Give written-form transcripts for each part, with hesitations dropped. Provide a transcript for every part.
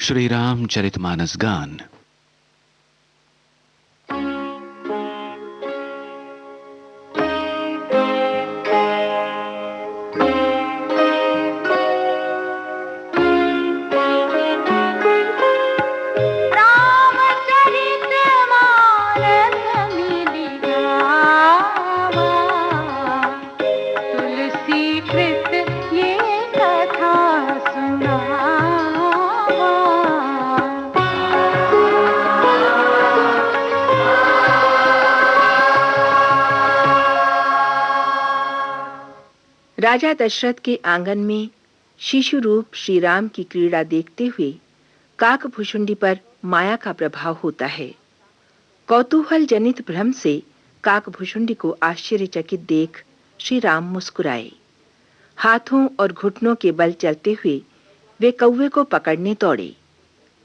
श्री रामचरितमानस गान। राजा दशरथ के आंगन में शिशु रूप श्री राम की क्रीड़ा देखते हुए काकभुशुंडी पर माया का प्रभाव होता है। कौतूहल जनित भ्रम से काकभुशुंडी को आश्चर्यचकित देख श्री राम मुस्कुराए। हाथों और घुटनों के बल चलते हुए वे कौवे को पकड़ने दौड़े।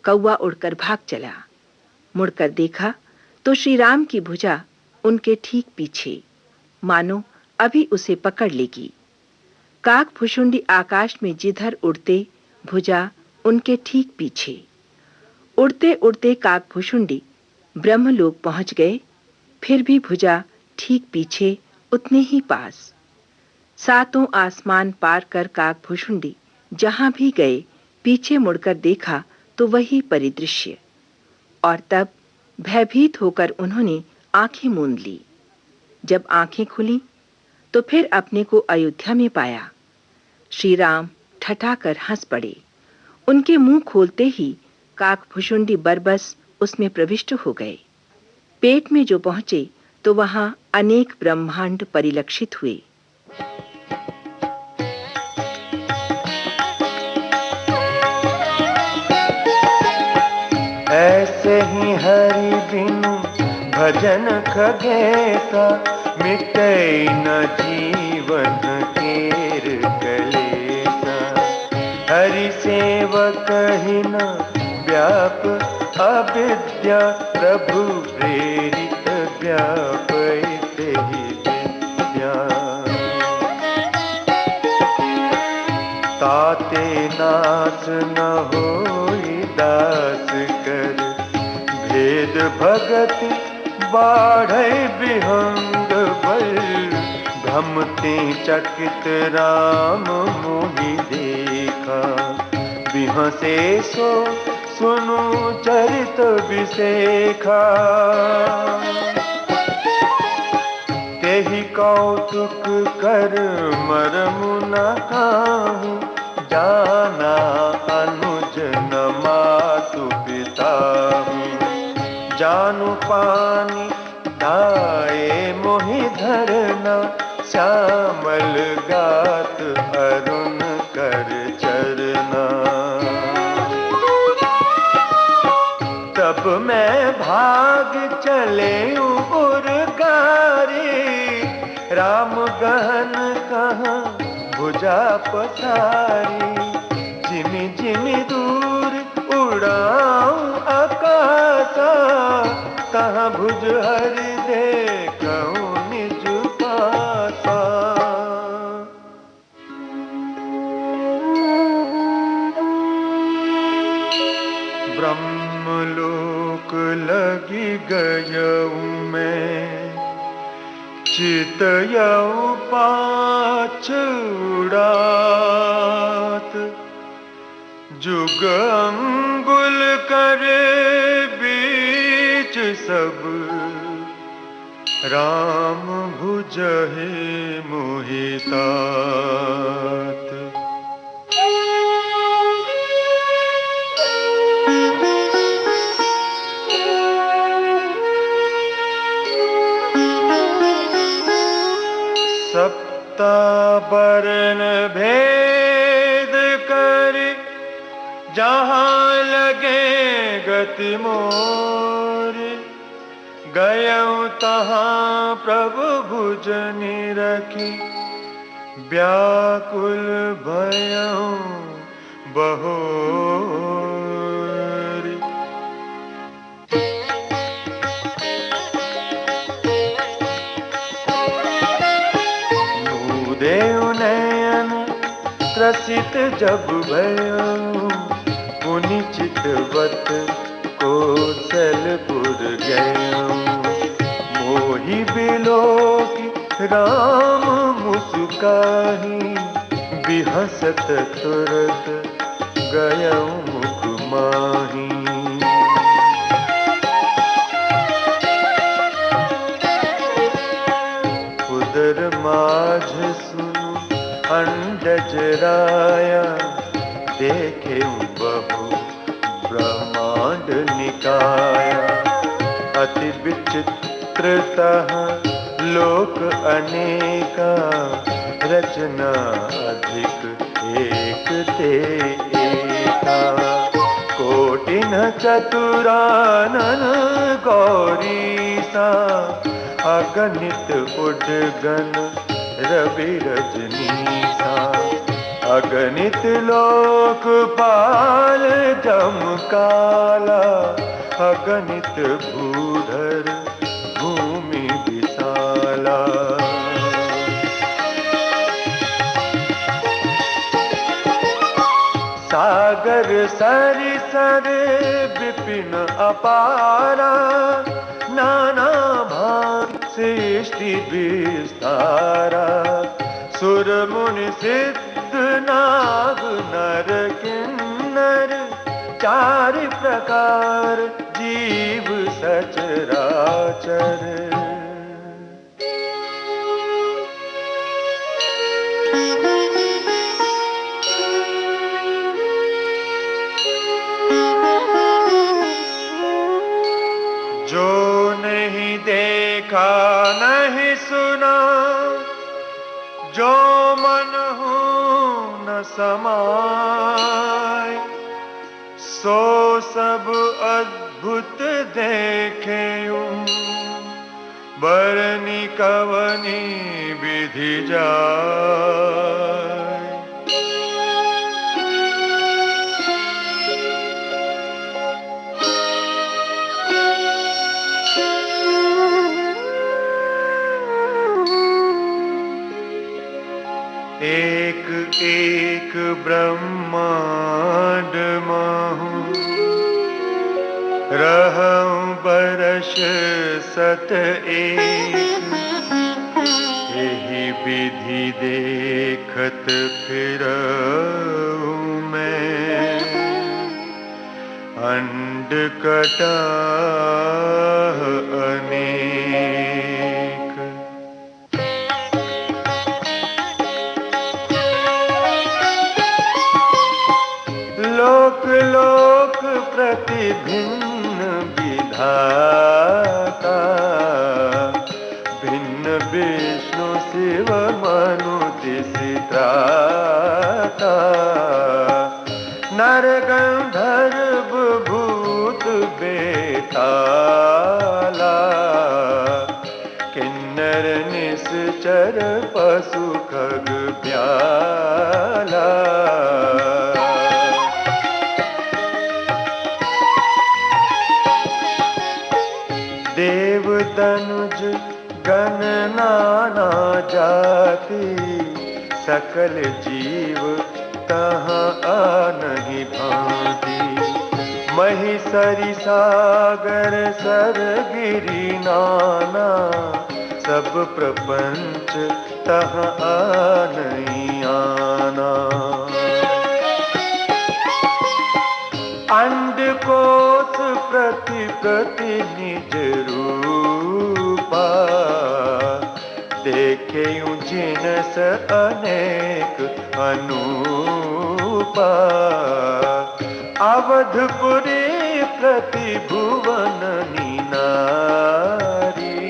कौवा उड़कर भाग चला। मुड़कर देखा तो श्री राम की भुजा उनके ठीक पीछे, मानो अभी उसे पकड़ लेगी। काकभुशुंडी आकाश में जिधर उड़ते, भुजा उनके ठीक पीछे। उड़ते उड़ते काकभुशुंडी ब्रह्मलोक पहुंच गए, फिर भी भुजा ठीक पीछे, उतने ही पास। सातों आसमान पार कर काकभुशुंडी जहां भी गए, पीछे मुड़कर देखा तो वही परिदृश्य। और तब भयभीत होकर उन्होंने आंखें मूंद ली। जब आंखें खुली तो फिर अपने को अयोध्या में पाया। श्री राम ठठाकर हंस पड़े। उनके मुंह खोलते ही काकभुशुंडी बरबस उसमें प्रविष्ट हो गए। पेट में जो पहुंचे तो वहां अनेक ब्रह्मांड परिलक्षित हुए। ऐसे ही हरि बिनु भजन खगेता, मिटे न जीवन केर कलेसा। हरि सेवक ही न व्याप अविद्या, प्रभु प्रेरित व्यापित ही विद्या। ताते नाश न होई दास कर, भेद भगत बाढ़ै विहंग बल। भ्रमते चकित राम मोहि देखा, बिहसे सो सुनु चरित विसेखा। तेहि कौतुक कर मरमु न काहू, जाना अनुज न मातु पिताहू। जानु पानी दाए मोहि धरना, श्यामल गात अरुण कर चरना। तब मैं भाग चले उर्गारे, राम गहन कहाँ भुजा पसारी। जिमि जिमि दूर उड़ाऊं आकाशा, कहाँ भुज हरि देखूं निज पासा। ब्रह्मलोक लगी गयऊं मैं, चितयऊ पाछ उड़ात। जुग अंगुल करे बीच सब, राम भुजहि मोहि तात। सप्तावरण भेद कर, जहाँ लगे गति मोर। गयऊं तहाँ प्रभु भुज निरखी, व्याकुल भयऊं बहोर। मुदेव नयन त्रसित जब भयऊं, मुनि चितवत कोसलपुर गयऊं। मोहि बिलोकी राम मुस्काही, बिहसत तुरत गयऊं मुख माही। उदर माझ सुनु अंडज राया, देखे बहु ब्रह्मांड निकाया। अति विचित्रतः लोक अनेका, रचना अधिक एक ते एका। कोटिन चतुरानन गौरीसा, अगणित उडगन रवि रजनीसा। अगणित लोकपाल जमकाला, अगणित भूधर भूमि विशाला। सागर सरिसर विपिन अपारा, नाना भांति सृष्टि विस्तारा। सुर मुनि सिद्ध नाग नर किन्नर, चार प्रकार जीव सचराचर। जो नहीं देखा नहीं सुना, जो मन हो न समाय, सो सब अद्भुत देखेऊं। बरनी कवनी विधि जाय। एक एक ब्रह्मांड महु, रहूं बरस सत एक। यही विधि देखत फिरऊं मैं, अंड कटाह अनेक। लोक लोक प्रति भिन्न विधाता, भिन्न विष्णु शिव मनु तिसि त्राता। नर गंधर्व भूत बेताला, किन्नर निश्चर पशु खग ब्याला। देव तनुज गण नाना जाति, सकल जीव तहाँ आनहि भांति। महिषरि सागर सर गिरि नाना, सब प्रपंच तहाँ आनहि आना। अंड कोश प्रति प्रति निज रूपा, देखेऊं जिनस अनेक अनूपा। अवधपुरी प्रति भुवन नारी,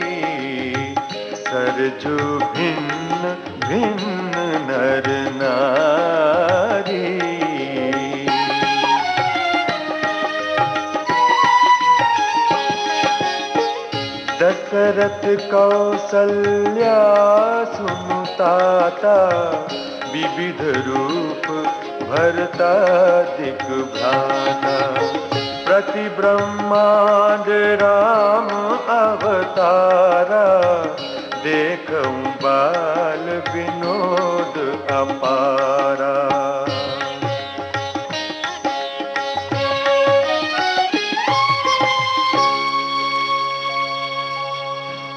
सरजू भिन्न भिन्न नर नारी। दशरथ कौसल्या सुनुताता, विविध रूप भरता दिग्भ्राता। प्रति ब्रह्मांड राम अवतारा, देखूं बाल विनोद अपारा।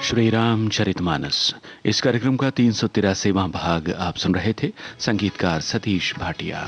श्री रामचरितमानस। इस कार्यक्रम का 383वां भाग आप सुन रहे थे। संगीतकार सतीश भाटिया।